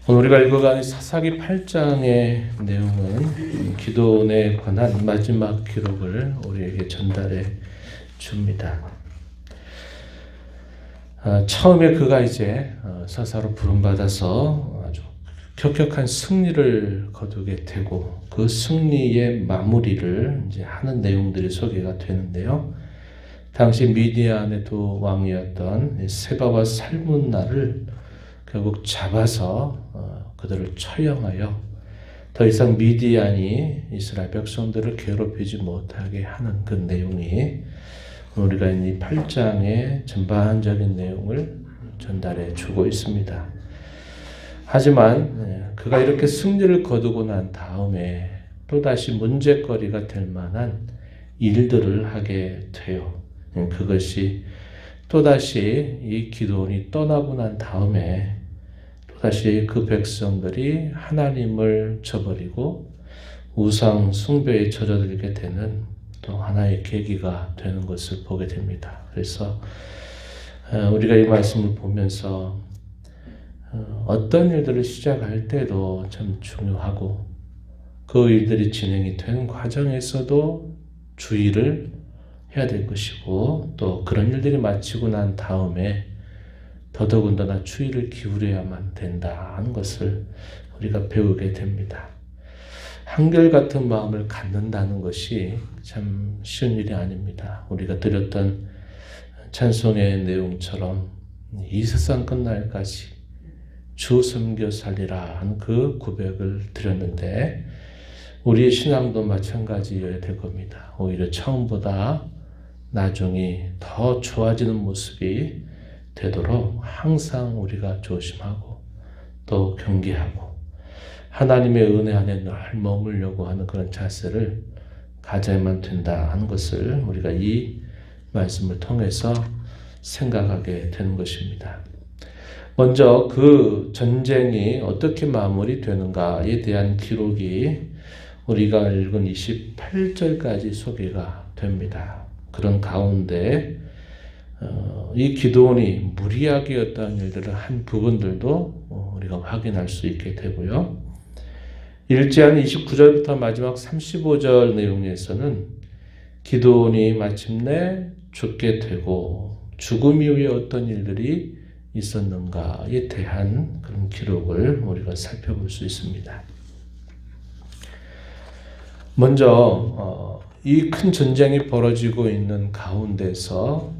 오늘 우리가 읽어가는 사사기 8장의 내용은 기도원에 관한 마지막 기록을 우리에게 전달해 줍니다. 처음에 그가 이제 사사로 부름받아서 아주 격격한 승리를 거두게 되고 그 승리의 마무리를 이제 하는 내용들이 소개가 되는데요. 당시 미디안의 두 왕이었던 세바와 살문나를 결국 잡아서 그들을 처형하여 더 이상 미디안이 이스라엘 백성들을 괴롭히지 못하게 하는 그 내용이 우리가 이 8장의 전반적인 내용을 전달해 주고 있습니다. 하지만 그가 이렇게 승리를 거두고 난 다음에 또다시 문제거리가 될 만한 일들을 하게 돼요. 그것이 또다시 이 기드온이 떠나고 난 다음에 또다시 그 백성들이 하나님을 저버리고 우상 숭배에 젖어들게 되는 또 하나의 계기가 되는 것을 보게 됩니다. 그래서 우리가 이 말씀을 보면서 어떤 일들을 시작할 때도 참 중요하고 그 일들이 진행이 되는 과정에서도 주의를 해야 될 것이고 또 그런 일들이 마치고 난 다음에 더더군다나 주의를 기울여야만 된다는 것을 우리가 배우게 됩니다. 한결같은 마음을 갖는다는 것이 참 쉬운 일이 아닙니다. 우리가 드렸던 찬송의 내용처럼 이 세상 끝날까지 주 섬겨 살리라 하는 그 고백을 드렸는데 우리의 신앙도 마찬가지여야 될 겁니다. 오히려 처음보다 나중이 더 좋아지는 모습이 되도록 항상 우리가 조심하고 또 경계하고 하나님의 은혜 안에 늘 머물려고 하는 그런 자세를 가져야만 된다 하는 것을 우리가 이 말씀을 통해서 생각하게 되는 것입니다. 먼저 그 전쟁이 어떻게 마무리되는가에 대한 기록이 우리가 읽은 28절까지 소개가 됩니다. 그런 가운데 이 기드온이 무리하게 어떠한 일들을 한 부분들도 우리가 확인할 수 있게 되고요. 1장 29절부터 마지막 35절 내용에서는 기드온이 마침내 죽게 되고 죽음 이후에 어떤 일들이 있었는가에 대한 그런 기록을 우리가 살펴볼 수 있습니다. 먼저 이 큰 전쟁이 벌어지고 있는 가운데서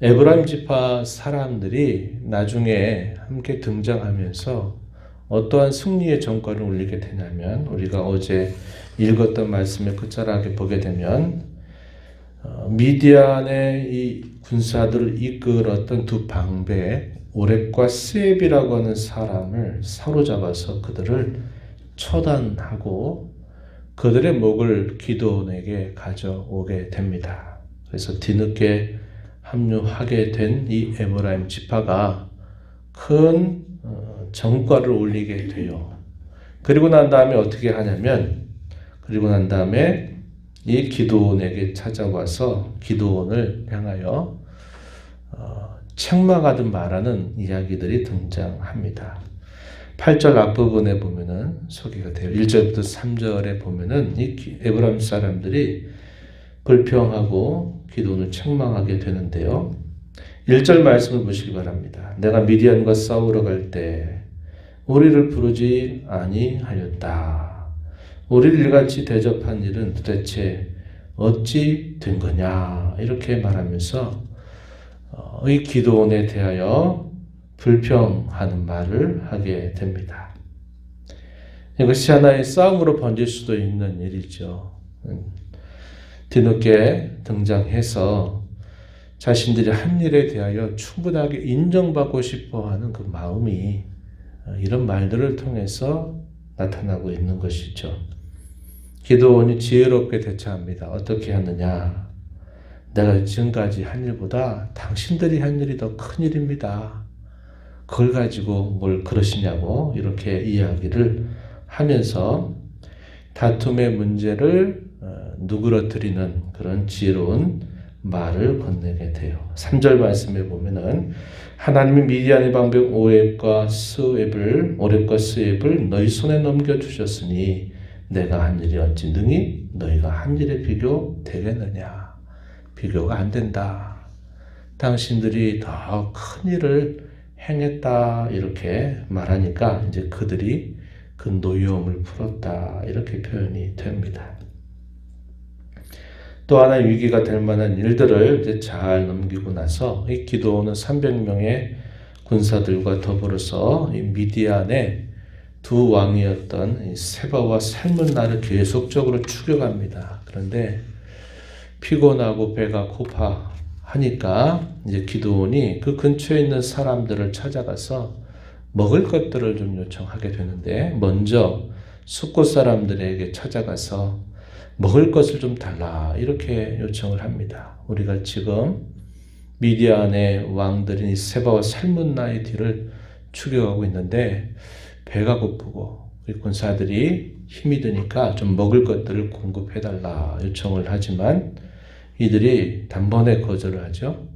에브라임 지파 사람들이 나중에 함께 등장하면서 어떠한 승리의 전과를 올리게 되냐면 우리가 어제 읽었던 말씀에 끝자락에 보게 되면 미디안의 이 군사들을 이끌었던 두 방배 오렙과 스앱이라고 하는 사람을 사로잡아서 그들을 처단하고 그들의 목을 기드온에게 가져오게 됩니다. 그래서 뒤늦게 합류하게 된 이 에브라임 지파가 큰 전과를 올리게 돼요. 그리고 난 다음에 어떻게 하냐면 이 기드온에게 찾아와서 기드온을 향하여 책망하듯 말하는 이야기들이 등장합니다. 8절 앞부분에 보면은 소개가 돼요. 1절부터 3절에 보면은 이 에브라임 사람들이 불평하고 기드온을 책망하게 되는데요. 1절 말씀을 보시기 바랍니다. 내가 미디안과 싸우러 갈 때 우리를 부르지 아니하였다. 우리를 이같이 대접한 일은 도대체 어찌 된 거냐 이렇게 말하면서 이 기드온에 대하여 불평하는 말을 하게 됩니다. 이것이 하나의 싸움으로 번질 수도 있는 일이죠. 뒤늦게 등장해서 자신들이 한 일에 대하여 충분하게 인정받고 싶어하는 그 마음이 이런 말들을 통해서 나타나고 있는 것이죠. 기드온이 지혜롭게 대처합니다. 어떻게 하느냐? 내가 지금까지 한 일보다 당신들이 한 일이 더 큰 일입니다. 그걸 가지고 뭘 그러시냐고 이렇게 이야기를 하면서 다툼의 문제를 누그러뜨리는 그런 지혜로운 말을 건네게 돼요. 3절 말씀에 보면은 하나님이 미디안의 방백 오렙과 스웹을 너희 손에 넘겨주셨으니 내가 한 일이 어찌 능히 너희가 한 일에 비교되겠느냐. 비교가 안 된다. 당신들이 더 큰 일을 행했다 이렇게 말하니까 이제 그들이 그 노여움을 풀었다 이렇게 표현이 됩니다. 또 하나의 위기가 될 만한 일들을 이제 잘 넘기고 나서 이 기드온은 300명의 군사들과 더불어서 이 미디안의 두 왕이었던 이 세바와 살문나를 계속적으로 추격합니다. 그런데 피곤하고 배가 고파하니까 이제 기드온이 그 근처에 있는 사람들을 찾아가서 먹을 것들을 좀 요청하게 되는데 먼저 숫곳 사람들에게 찾아가서 먹을 것을 좀 달라 이렇게 요청을 합니다. 우리가 지금 미디안의 왕들인 세바와 살문나의 뒤를 추격하고 있는데 배가 고프고 군사들이 힘이 드니까 좀 먹을 것들을 공급해달라 요청을 하지만 이들이 단번에 거절을 하죠.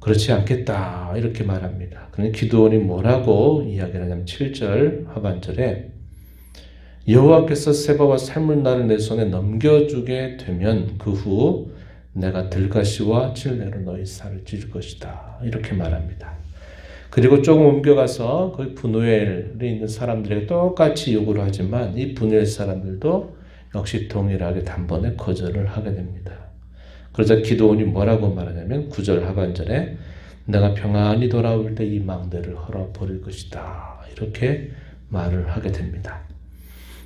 그렇지 않겠다 이렇게 말합니다. 그런데 기드온이 뭐라고 이야기를 하냐면 7절 하반절에 여호와께서 세바와 살문나를 내 손에 넘겨주게 되면 그 후 내가 들가시와 칠레로 너희 살을 찢을 것이다 이렇게 말합니다. 그리고 조금 옮겨가서 거기 브누엘에 있는 사람들에게 똑같이 요구를 하지만 이 브누엘 사람들도 역시 동일하게 단번에 거절을 하게 됩니다. 그러자 기드온이 뭐라고 말하냐면 9절 하반절에 내가 평안히 돌아올 때 이 망대를 헐어버릴 것이다 이렇게 말을 하게 됩니다.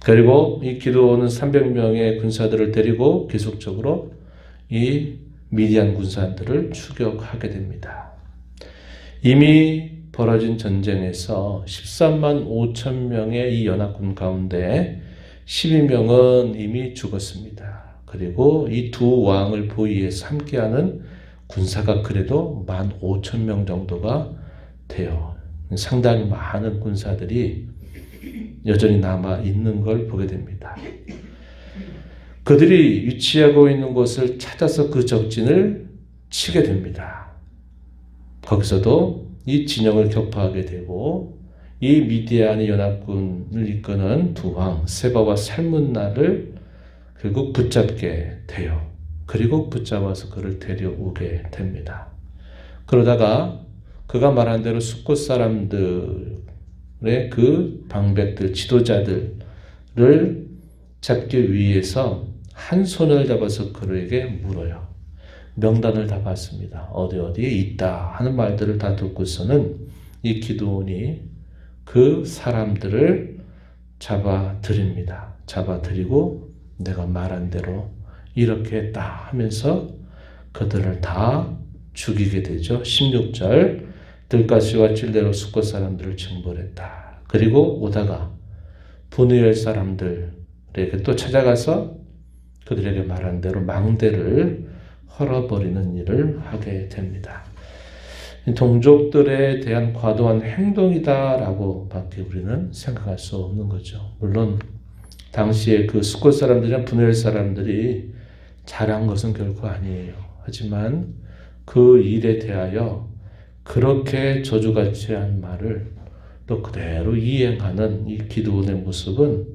그리고 이 기드온은 300명의 군사들을 데리고 계속적으로 이 미디안 군사들을 추격하게 됩니다. 이미 벌어진 전쟁에서 13만 5천 명의 이 연합군 가운데 12명은 이미 죽었습니다. 그리고 이 두 왕을 보위해서 함께하는 군사가 그래도 1만 5천 명 정도가 돼요. 상당히 많은 군사들이 여전히 남아 있는 걸 보게 됩니다. 그들이 위치하고 있는 곳을 찾아서 그 적진을 치게 됩니다. 거기서도 이 진영을 격파하게 되고 이 미디안의 연합군을 이끄는 두 왕 세바와 살문나를 결국 붙잡게 돼요. 그리고 붙잡아서 그를 데려오게 됩니다. 그러다가 그가 말한 대로 숫곳 사람들의 그 방백들, 지도자들을 잡기 위해서 한 손을 잡아서 그에게 물어요. 명단을 다 받습니다. 어디에 있다 하는 말들을 다 듣고서는 이 기드온이 그 사람들을 잡아들입니다. 잡아들이고 내가 말한 대로 이렇게 했다 하면서 그들을 다 죽이게 되죠. 16절 들가시와 찔레로 숫곳 사람들을 징벌했다. 그리고 오다가 브누엘 사람들에게 또 찾아가서 그들에게 말한 대로 망대를 헐어버리는 일을 하게 됩니다. 동족들에 대한 과도한 행동이다라고 밖에 우리는 생각할 수 없는 거죠. 물론 당시에 그 숫곳 사람들이나 브누엘 사람들이 잘한 것은 결코 아니에요. 하지만 그 일에 대하여 그렇게 저주같이 한 말을 또 그대로 이행하는 이 기드온의 모습은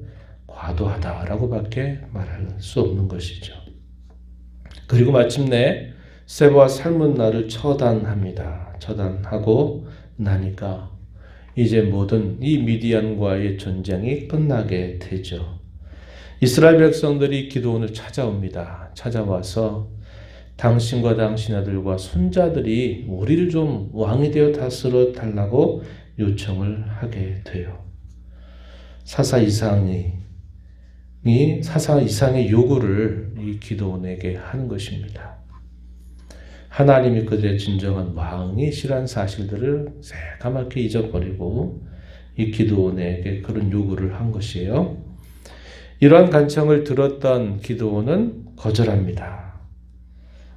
과도하다라고 밖에 말할 수 없는 것이죠. 그리고 마침내 세바와 살문나를 처단합니다. 처단하고 나니까 이제 모든 이 미디안과의 전쟁이 끝나게 되죠. 이스라엘 백성들이 기드온을 찾아옵니다. 찾아와서 당신과 당신 아들과 손자들이 우리를 좀 왕이 되어 다스려 달라고 요청을 하게 돼요. 사사 이상의 요구를 이 기드온에게 하는 것입니다. 하나님이 그들의 진정한 왕이시란 사실들을 새까맣게 잊어버리고 이 기드온에게 그런 요구를 한 것이에요. 이러한 간청을 들었던 기드온은 거절합니다.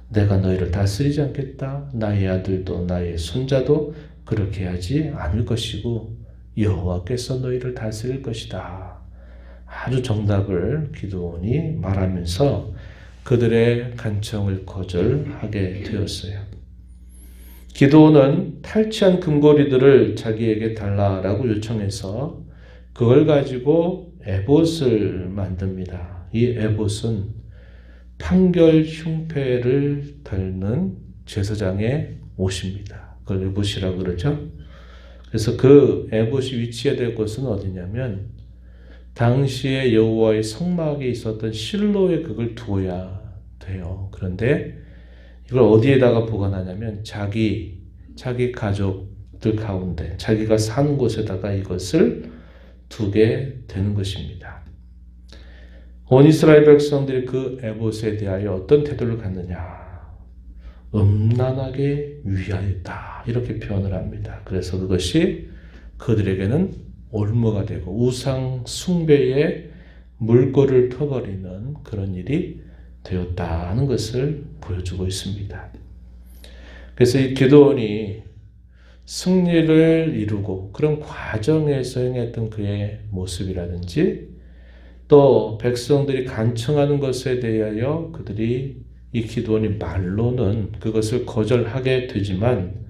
내가 너희를 다스리지 않겠다. 나의 아들도 나의 손자도 그렇게 하지 않을 것이고 여호와께서 너희를 다스릴 것이다. 아주 정답을 기드온이 말하면서 그들의 간청을 거절하게 되었어요. 기드온은 탈취한 금고리들을 자기에게 달라라고 요청해서 그걸 가지고 에봇을 만듭니다. 이 에봇은 판결 흉패를 달는 제사장의 옷입니다. 그걸 에봇이라고 그러죠. 그래서 그 에봇이 위치해야 될 곳은 어디냐면 당시에 여호와의 성막에 있었던 실로에 그걸 두어야 돼요. 그런데 이걸 어디에다가 보관하냐면 자기 가족들 가운데 자기가 사는 곳에다가 이것을 두게 되는 것입니다. 온 이스라엘 백성들이 그 에봇에 대하여 어떤 태도를 갖느냐? 음란하게 위하였다. 이렇게 표현을 합니다. 그래서 그것이 그들에게는 올무가 되고 우상 숭배의 물꼬를 터버리는 그런 일이 되었다는 것을 보여주고 있습니다. 그래서 이 기드온이 승리를 이루고 그런 과정에서 행했던 그의 모습이라든지 또 백성들이 간청하는 것에 대하여 그들이 이 기드온이 말로는 그것을 거절하게 되지만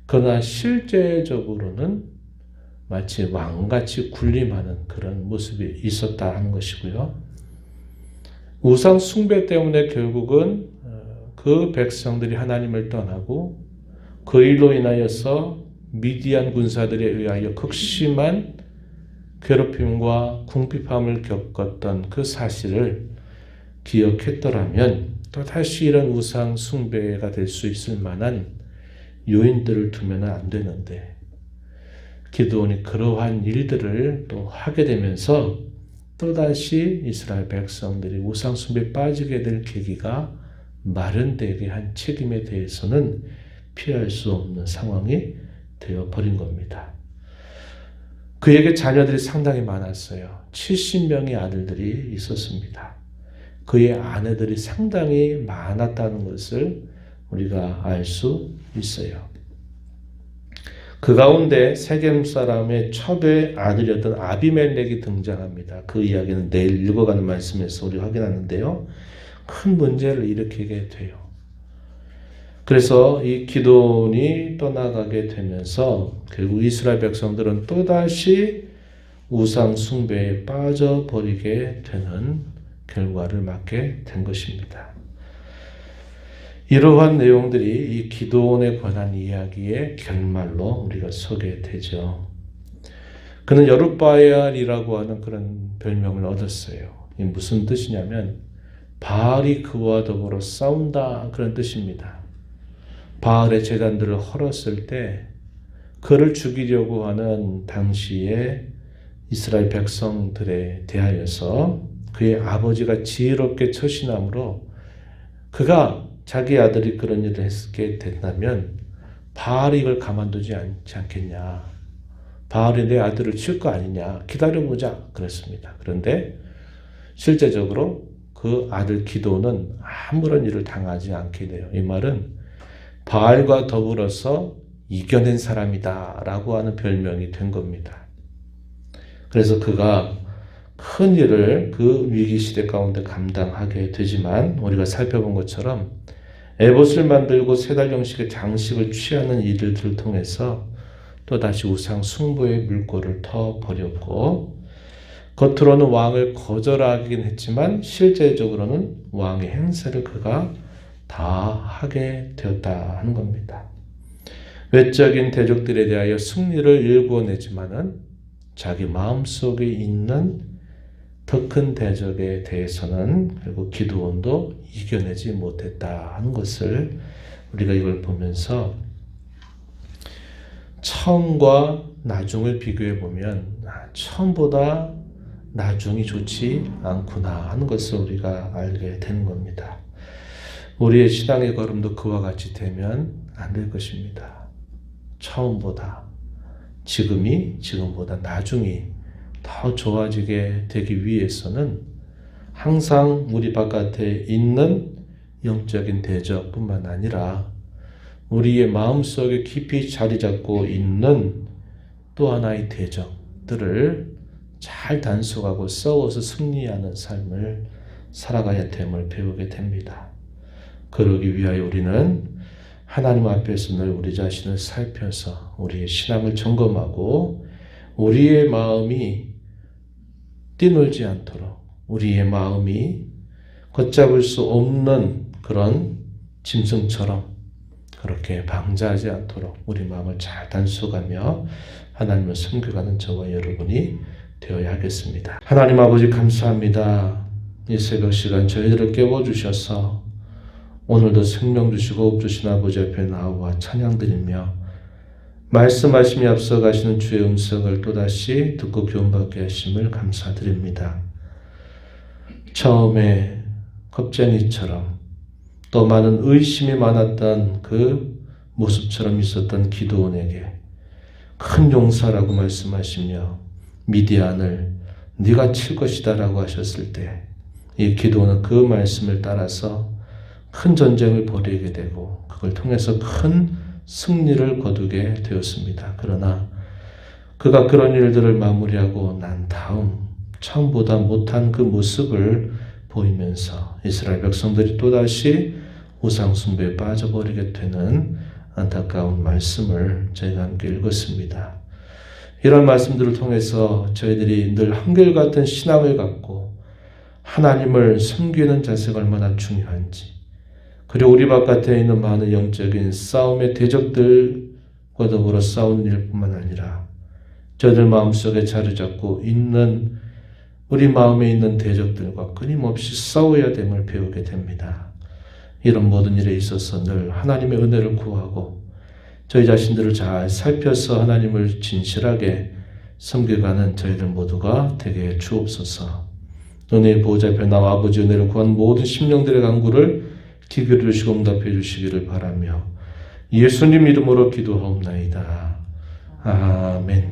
그러나 실제적으로는 마치 왕같이 군림하는 그런 모습이 있었다 하는 것이고요. 우상 숭배 때문에 결국은 그 백성들이 하나님을 떠나고 그 일로 인하여서 미디안 군사들에 의하여 극심한 괴롭힘과 궁핍함을 겪었던 그 사실을 기억했더라면 또다시 이런 우상 숭배가 될 수 있을 만한 요인들을 두면 안 되는데 기드온이 그러한 일들을 또 하게 되면서 또다시 이스라엘 백성들이 우상 숭배에 빠지게 될 계기가 마련되게 한 책임에 대해서는 피할 수 없는 상황이 되어버린 겁니다. 그에게 자녀들이 상당히 많았어요. 70명의 아들들이 있었습니다. 그의 아내들이 상당히 많았다는 것을 우리가 알 수 있어요. 그 가운데 세겜 사람의 첩의 아들이었던 아비멜렉이 등장합니다. 그 이야기는 내일 읽어가는 말씀에서 우리 확인하는데요. 큰 문제를 일으키게 돼요. 그래서 이 기드온이 떠나가게 되면서 결국 이스라엘 백성들은 또다시 우상 숭배에 빠져버리게 되는 결과를 맞게 된 것입니다. 이러한 내용들이 이 기드온에 관한 이야기의 결말로 우리가 서게 되죠. 그는 여룻바알이라고 하는 그런 별명을 얻었어요. 이 무슨 뜻이냐면 바알이 그와 더불어 싸운다 그런 뜻입니다. 바알의 제단들을 헐었을 때 그를 죽이려고 하는 당시에 이스라엘 백성들에 대하여서 그의 아버지가 지혜롭게 처신함으로 그가 자기 아들이 그런 일을 했게 된다면 바알이 이걸 가만두지 않겠냐. 바알이 내 아들을 칠 거 아니냐. 기다려보자. 그랬습니다. 그런데 실제적으로 그 아들 기드온은 아무런 일을 당하지 않게 돼요. 이 말은 바알과 더불어서 이겨낸 사람이다 라고 하는 별명이 된 겁니다. 그래서 그가 큰 일을 그 위기시대 가운데 감당하게 되지만 우리가 살펴본 것처럼 에봇을 만들고 세 달 형식의 장식을 취하는 일들을 통해서 또다시 우상 숭배의 물꼬를 터버렸고 겉으로는 왕을 거절하긴 했지만 실제적으로는 왕의 행세를 그가 다 하게 되었다 하는 겁니다. 외적인 대적들에 대하여 승리를 일궈내지만은 자기 마음속에 있는 더 큰 대적에 대해서는 결국 기드온도 이겨내지 못했다 하는 것을 우리가 이걸 보면서 처음과 나중을 비교해 보면 처음보다 나중이 좋지 않구나 하는 것을 우리가 알게 되는 겁니다. 우리의 신앙의 걸음도 그와 같이 되면 안 될 것입니다. 처음보다 지금보다 나중이 더 좋아지게 되기 위해서는 항상 우리 바깥에 있는 영적인 대적뿐만 아니라 우리의 마음속에 깊이 자리 잡고 있는 또 하나의 대적들을 잘 단속하고 싸워서 승리하는 삶을 살아가야 됨을 배우게 됩니다. 그러기 위하여 우리는 하나님 앞에서 늘 우리 자신을 살펴서 우리의 신앙을 점검하고 우리의 마음이 뛰놀지 않도록, 우리의 마음이 걷잡을 수 없는 그런 짐승처럼 그렇게 방자하지 않도록 우리 마음을 잘 단속하며 하나님을 섬겨가는 저와 여러분이 되어야 하겠습니다. 하나님 아버지 감사합니다. 이 새벽 시간 저희들을 깨워주셔서 오늘도 생명 주시고 업 주신 아버지 앞에 나와 찬양드리며 말씀하심이 앞서가시는 주의 음성을 또다시 듣고 교훈받게 하심을 감사드립니다. 처음에 겁쟁이처럼 또 많은 의심이 많았던 그 모습처럼 있었던 기드온에게 큰 용사라고 말씀하시며 미디안을 네가 칠 것이다 라고 하셨을 때 이 기드온은 그 말씀을 따라서 큰 전쟁을 벌이게 되고 그걸 통해서 큰 승리를 거두게 되었습니다. 그러나 그가 그런 일들을 마무리하고 난 다음 처음보다 못한 그 모습을 보이면서 이스라엘 백성들이 또다시 우상 숭배에 빠져버리게 되는 안타까운 말씀을 저희가 함께 읽었습니다. 이런 말씀들을 통해서 저희들이 늘 한결같은 신앙을 갖고 하나님을 섬기는 자세가 얼마나 중요한지, 그리고 우리 바깥에 있는 많은 영적인 싸움의 대적들과 더불어 싸우는 일뿐만 아니라 저희들 마음속에 자리 잡고 있는 우리 마음에 있는 대적들과 끊임없이 싸워야 됨을 배우게 됩니다. 이런 모든 일에 있어서 늘 하나님의 은혜를 구하고 저희 자신들을 잘 살펴서 하나님을 진실하게 섬겨가는 저희들 모두가 되게 주옵소서. 은혜의 보호자 앞에 나와 아버지 은혜를 구한 모든 심령들의 간구를 기회를 주시고 응답해 주시기를 바라며 예수님 이름으로 기도하옵나이다. 아멘.